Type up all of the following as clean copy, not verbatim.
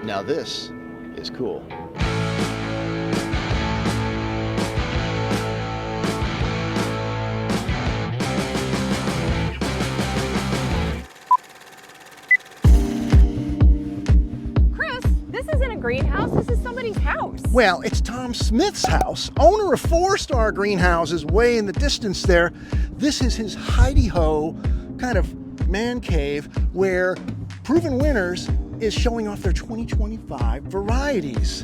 Now this is cool. This isn't a greenhouse, this is somebody's house. Well, it's Tom Smith's house, owner of 4-star greenhouses way in the distance there. This is his hidey-ho kind of man cave where Proven Winners is showing off their 2025 varieties.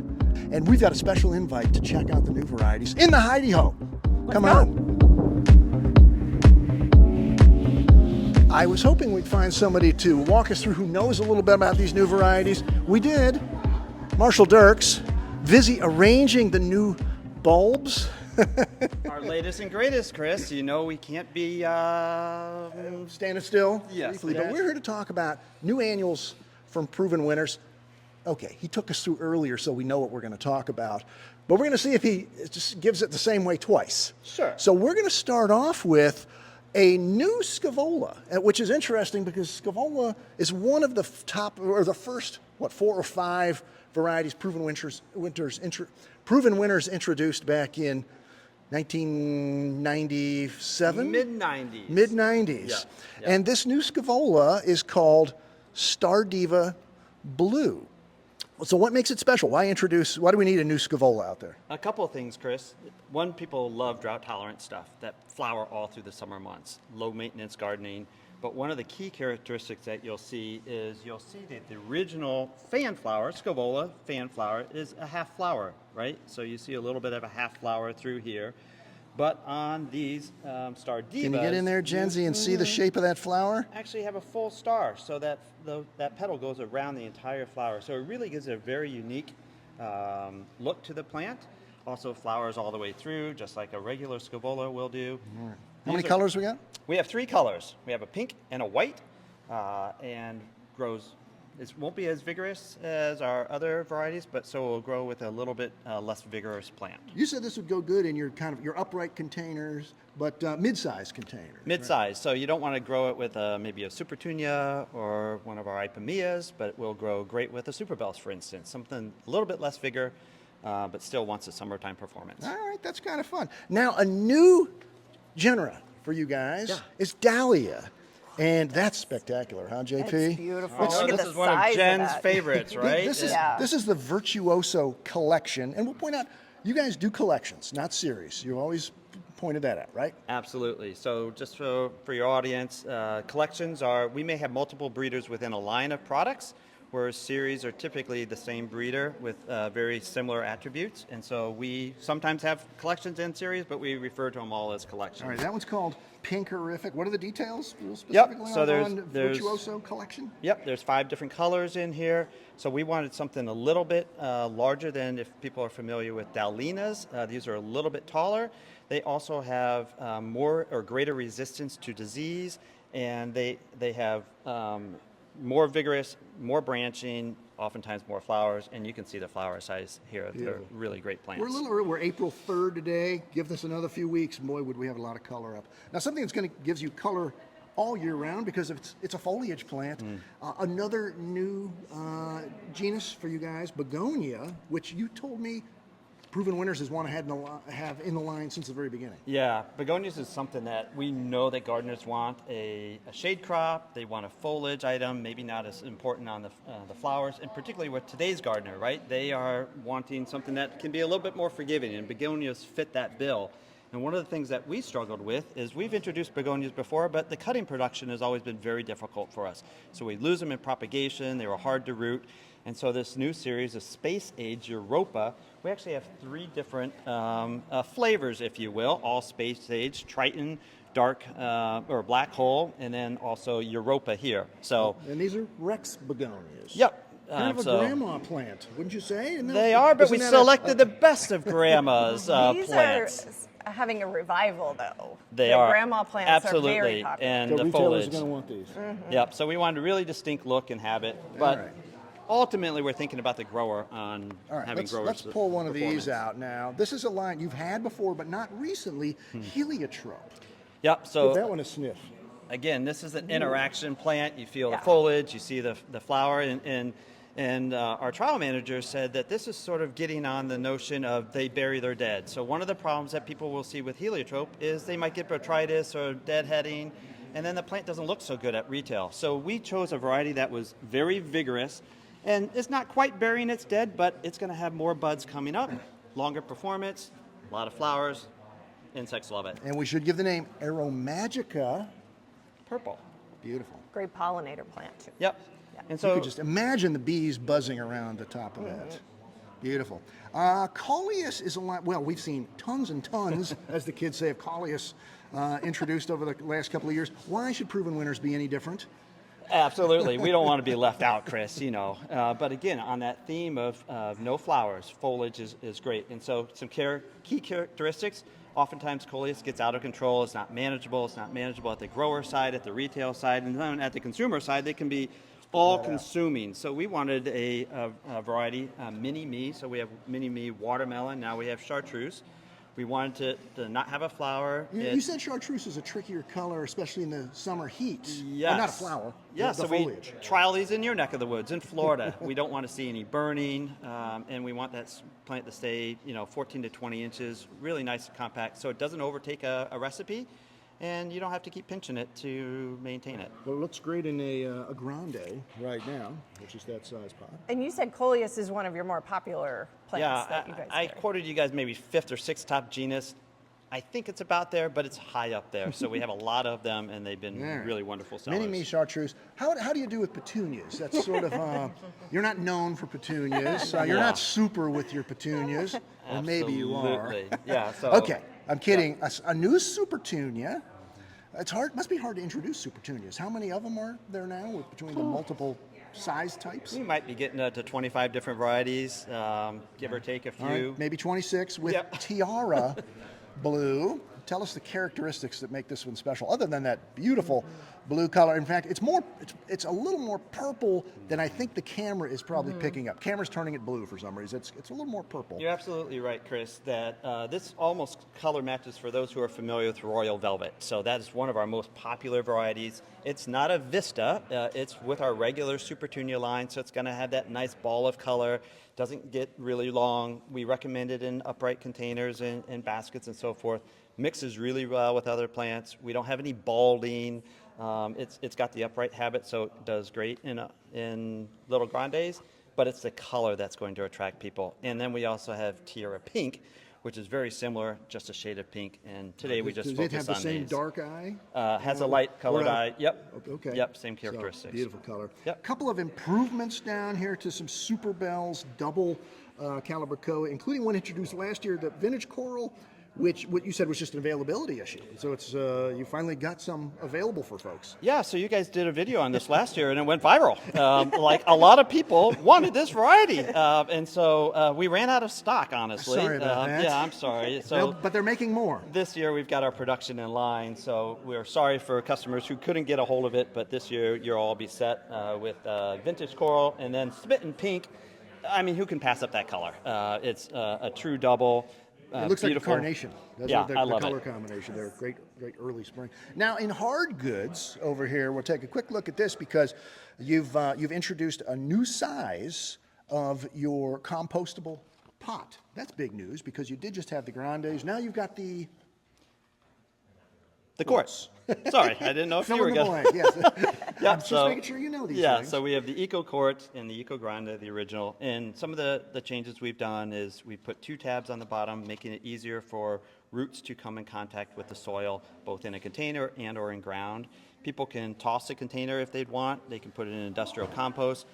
And we've got a special invite to check out the new varieties in the hidey-ho. Come on. I was hoping we'd find somebody to walk us through who knows a little bit about these new varieties. We did. Marshall Dirks, busy arranging the new bulbs. Our latest and greatest, Chris. You know we can't be Standing still. Yes. Briefly, but we're here to talk about new annuals from Proven Winners. Okay, he took us through earlier, so we know what we're going to talk about. But we're going to see if he just gives it the same way twice. Sure. So we're going to start off with a new scaevola, which is interesting because scaevola is one of the top, or the first, 4 or 5 varieties Proven Winners introduced back in 1997? Mid-90s. Mid-90s. Yeah. And this new scaevola is called Star Diva Blue. So what makes it special? Why do we need a new scaevola out there? A couple of things, Chris. One, people love drought-tolerant stuff that flower all through the summer months, low-maintenance gardening. But one of the key characteristics that you'll see that the original fan flower, scaevola fan flower, is a half flower, right? So you see a little bit of a half flower through here. But on these Star Divas, Can you get in there, Jenzy, and see the shape of that flower? Actually have a full star, so that that petal goes around the entire flower. So it really gives it a very unique look to the plant. Also flowers all the way through, just like a regular scaevola will do. Right. How many colors we got? We have 3 colors. We have a pink and a white, and grows. It won't be as vigorous as our other varieties, but so it will grow with a little bit less vigorous plant. You said this would go good in your your upright containers, but mid-sized containers. Mid-size, so you don't want to grow it with maybe a Supertunia or one of our Ipomoeas, but it will grow great with a Superbells, for instance. Something a little bit less vigor, but still wants a summertime performance. All right, that's kind of fun. Now, a new genera for you guys is dahlia. And that's spectacular, huh, JP? It's beautiful. Oh, Look at this the is one of size Jen's that. favorites, right? This is the Virtuoso collection. And we'll point out, you guys do collections, not series. You've always pointed that out, right? Absolutely. So just for your audience, collections we may have multiple breeders within a line of products, whereas series are typically the same breeder with very similar attributes. And so we sometimes have collections and series, but we refer to them all as collections. All right, that one's called Pinkerific. What are the details specifically Yep. So on there's Virtuoso collection? Yep, there's 5 different colors in here. So we wanted something a little bit larger than if people are familiar with dahlias. These are a little bit taller. They also have more or greater resistance to disease, and they have more vigorous, more branching, oftentimes more flowers, and you can see the flower size here. They're really great plants. We're a little early. We're April 3rd today. Give this another few weeks. Boy, would we have a lot of color up. Now, something that's going to gives you color all year round because it's a foliage plant. Another new genus for you guys, begonia, which you told me Proven Winners has wanted to have in the line since the very beginning. Yeah, begonias is something that we know that gardeners want a shade crop. They want a foliage item, maybe not as important on the flowers, and particularly with today's gardener, right? They are wanting something that can be a little bit more forgiving, and begonias fit that bill. And one of the things that we struggled with is we've introduced begonias before, but the cutting production has always been very difficult for us. So we lose them in propagation, they were hard to root. And so this new series of Space Age Europa, we actually have 3 different flavors, if you will, all Space Age, Triton, dark or black hole, and then also Europa here. So, and these are Rex begonias. Yep. Kind of a grandma plant, wouldn't you say? They are, but we selected the best of grandma's plants. These are having a revival, though. They the are. grandma plants Absolutely. are very popular. And the the retailers foliage. are going to want these. Yep. So we wanted a really distinct look and have it, but. All right. Ultimately, we're thinking about the grower on having growers. Let's pull one of these out now. This is a line you've had before, but not recently, heliotrope. Yep, so give that one a sniff. Again, this is an interaction plant. You feel the foliage, you see the flower, and And our trial manager said that this is sort of getting on the notion of they bury their dead. So one of the problems that people will see with heliotrope is they might get botrytis or deadheading, and then the plant doesn't look so good at retail. So we chose a variety that was very vigorous, and it's not quite burying its dead, but it's going to have more buds coming up, longer performance, a lot of flowers. Insects love it. And we should give the name Aromagica. Purple. Beautiful. Great pollinator plant, too. Yep. And You so could just imagine the bees buzzing around the top of that. Beautiful. Coleus is a lot, well, we've seen tons and tons, as the kids say, of Coleus introduced over the last couple of years. Why should Proven Winners be any different? absolutely, we don't want to be left out, Chris, But again, on that theme of no flowers, foliage is great. And so some key characteristics, oftentimes Coleus gets out of control, it's not manageable at the grower side, at the retail side, and then at the consumer side, they can be all-consuming. So we wanted a variety, mini-me, so we have mini-me watermelon, now we have chartreuse. We wanted to not have a flower. You said chartreuse is a trickier color, especially in the summer heat. Yes. Well, not a flower. Yeah, the so foliage. we trial these in your neck of the woods, in Florida. We don't want to see any burning, and we want that plant to stay, 14 to 20 inches, really nice and compact, so it doesn't overtake a recipe, and you don't have to keep pinching it to maintain it. Well, it looks great in a grande right now, which is that size pot. And you said Coleus is one of your more popular plants that you guys I carry. quoted you guys maybe 5th or 6th top genus. I think it's about there, but it's high up there. So we have a lot of them, and they've been Right. really wonderful sellers. Mini-me chartreuse. How do you do with petunias? That's sort of, you're not known for petunias. You're Yeah. not super with your petunias, or maybe you are. Absolutely. Yeah. So Okay, I'm kidding. A new supertunia. It's hard. Must be hard to introduce supertunias. How many of them are there now between the multiple size types? we might be getting to 25 different varieties, give or take a few. All right, maybe 26 with Yep. Tiara Blue. Tell us the characteristics that make this one special, other than that beautiful blue color. In fact, it's a little more purple than I think the camera is probably picking up. Camera's turning it blue for some reason. It's a little more purple. You're absolutely right, Chris, that this almost color matches for those who are familiar with Royal Velvet. So that is one of our most popular varieties. It's not a Vista. It's with our regular Supertunia line, so it's going to have that nice ball of color. Doesn't get really long. We recommend it in upright containers and baskets and so forth. Mixes really well with other plants. We don't have any balding. It's got the upright habit, so it does great in little grandes, but it's the color that's going to attract people. And then we also have Tiara Pink, which is very similar, just a shade of pink. And today we just Does focus it have the on same these. dark eye? Has a light colored Or eye. Yep. Okay. Yep. Same So, characteristics. beautiful color. Yep. Couple of improvements down here to some Super Bells double caliber Koa, including one introduced last year, the vintage coral, which what you said was just an availability issue. So it's you finally got some available for folks. Yeah, so you guys did a video on this last year, and it went viral. Like a lot of people wanted this variety, and so we ran out of stock. Honestly, Sorry about that. Yeah, I'm sorry. So, But they're making more. this year we've got our production in line, so we're sorry for customers who couldn't get a hold of it. But this year you'll all be set with vintage coral and then smitten pink. I mean, who can pass up that color? It's a true double. It looks beautiful. like a carnation. That's Yeah, the I love color it. combination. They're great early spring. Now in hard goods over here, we'll take a quick look at this because you've introduced a new size of your compostable pot. That's big news because you did just have the grandes. Now you've got the quartz. Sorry, I didn't know if you fill were in the going. blank. Yes. Yeah, I'm just making sure you know these Yeah, things. so we have the Eco Quartz and the Eco Grande, the original. And some of the changes we've done is we put 2 tabs on the bottom, making it easier for roots to come in contact with the soil, both in a container and or in ground. People can toss the container if they'd want. They can put it in industrial compost.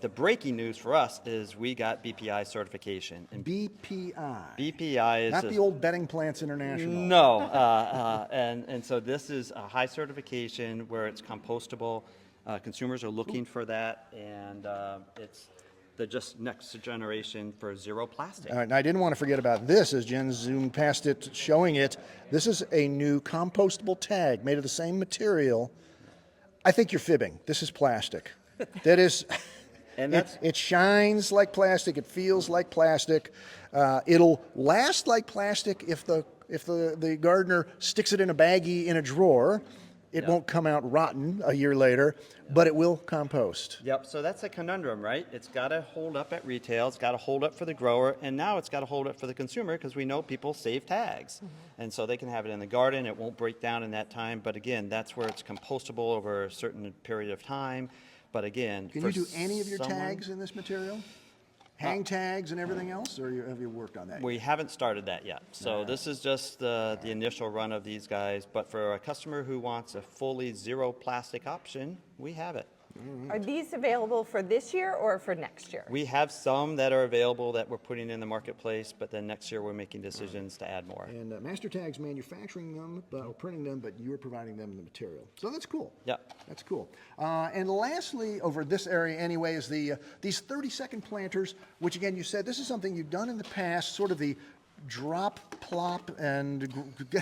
The breaking news for us is we got BPI certification. And BPI. BPI is Not the old Bedding Plants International. no, and so this is a high certification where it's compostable. Consumers are looking for that, and it's the just next generation for zero plastic. All right, and I didn't want to forget about this as Jen zoomed past it, showing it. This is a new compostable tag made of the same material. I think you're fibbing. This is plastic. That is, And that's it shines like plastic. It feels like plastic. It'll last like plastic if the gardener sticks it in a baggie in a drawer. It Yep. won't come out rotten a year later, but it will compost. Yep, so that's a conundrum, right? It's got to hold up at retail, it's got to hold up for the grower, and now it's got to hold up for the consumer because we know people save tags. And so they can have it in the garden, it won't break down in that time, but again, that's where it's compostable over a certain period of time. But again, Can for you do any of your someone- tags in this material? Hang tags and everything else, or have you worked on that? We haven't started that yet. So this is just the initial run of these guys. But for a customer who wants a fully zero plastic option, we have it. Are these available for this year or for next year? We have some that are available that we're putting in the marketplace, but then next year we're making decisions to add more. And Master Tag's manufacturing them, or printing them, but you're providing them the material. So that's cool. Yep. That's cool. And lastly, over this area anyway, is these 30-second planters, which again, you said this is something you've done in the past, sort of the drop, plop, and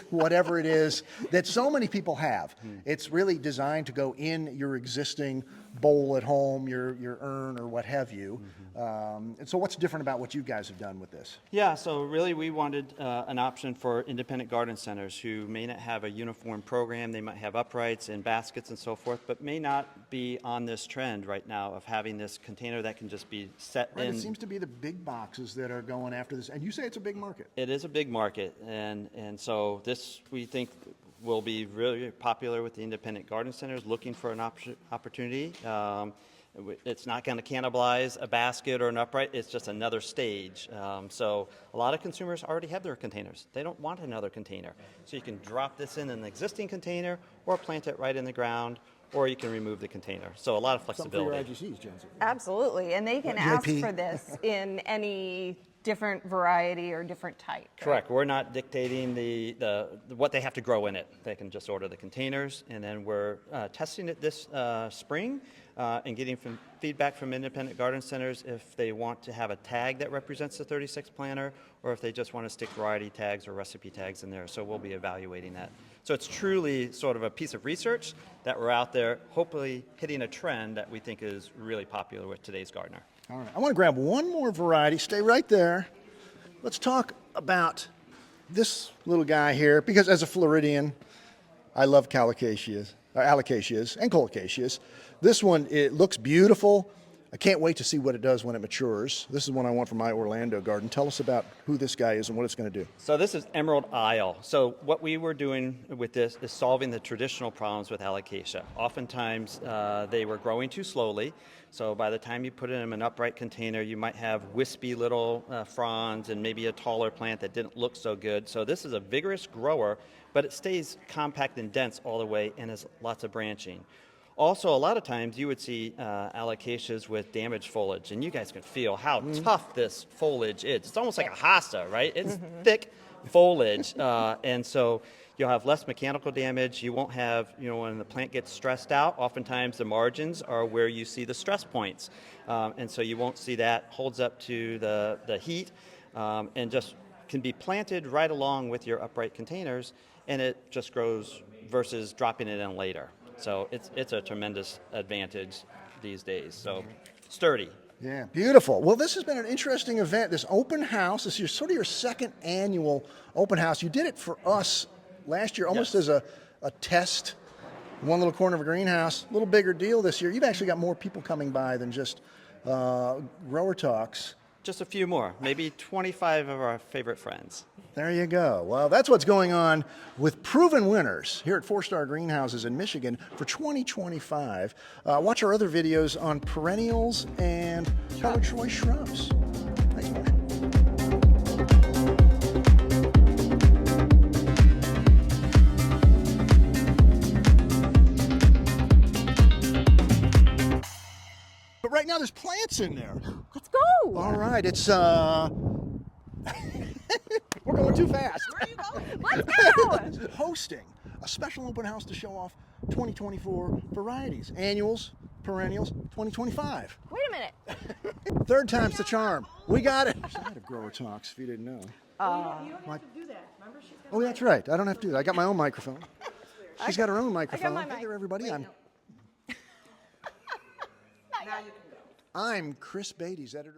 whatever it is that so many people have. It's really designed to go in your existing bowl at home, your urn, or what have you. And so what's different about what you guys have done with this? Yeah, so really we wanted an option for independent garden centers who may not have a uniform program. They might have uprights and baskets and so forth, but may not be on this trend right now of having this container that can just be set Right, in. it seems to be the big boxes that are going after this. And you say it's a big market. It is a big market, and so this we think will be really popular with the independent garden centers looking for an opportunity. It's not going to cannibalize a basket or an upright. It's just another stage. So a lot of consumers already have their containers. They don't want another container. So you can drop this in an existing container or plant it right in the ground, or you can remove the container. So a lot of flexibility. Something for your IGCs, Jensen. Absolutely, and they can What, ask VIP? for this in any different variety or different type. right? Correct. We're not dictating the what they have to grow in it. They can just order the containers, and then we're testing it this spring and getting feedback from independent garden centers if they want to have a tag that represents the 36 planter, or if they just want to stick variety tags or recipe tags in there. So we'll be evaluating that. So it's truly sort of a piece of research that we're out there, hopefully hitting a trend that we think is really popular with today's gardener. All right, I want to grab one more variety. Stay right there. Let's talk about this little guy here, because as a Floridian, I love alocasias and colocaceas. This one, it looks beautiful. I can't wait to see what it does when it matures. This is one I want for my Orlando garden. Tell us about who this guy is and what it's going to do. So this is Emerald Isle. So what we were doing with this is solving the traditional problems with alocasia. Oftentimes they were growing too slowly. So by the time you put it in an upright container, you might have wispy little fronds and maybe a taller plant that didn't look so good. So this is a vigorous grower, but it stays compact and dense all the way and has lots of branching. Also, a lot of times you would see alocasias with damaged foliage, and you guys can feel how tough this foliage is. It's almost like a hosta, right? It's thick foliage, and so you'll have less mechanical damage. You won't have, when the plant gets stressed out, oftentimes the margins are where you see the stress points, and so you won't see that. Holds up to the heat, and just can be planted right along with your upright containers, and it just grows versus dropping it in later. So it's a tremendous advantage these days. So sturdy. Yeah, beautiful. Well, this has been an interesting event, this open house. This is sort of your second annual open house. You did it for us last year almost Yes. as a test, one little corner of a greenhouse. A little bigger deal this year. You've actually got more people coming by than just Grower Talks. Just a few more, maybe 25 of our favorite friends. There you go. Well, that's what's going on with proven winners here at 4-Star Greenhouses in Michigan for 2025. Watch our other videos on perennials and color choice shrubs. Thanks, Marshall. But right now there's plants in there. Let's go. All right, it's we're going too fast. Where are you going? Let's go. Hosting a special open house to show off 2024 varieties, annuals, perennials, 2025. Wait a minute. Third time's the charm. We got it. Side of Grower Talks, if you didn't know. You don't have to do that. Remember, she's got Oh, that's right. I don't have to do that. I got my own microphone. She's got her own microphone. my Hey mic. there, everybody. Wait, I'm no. Now you can go. I'm Chris Beytes, editor.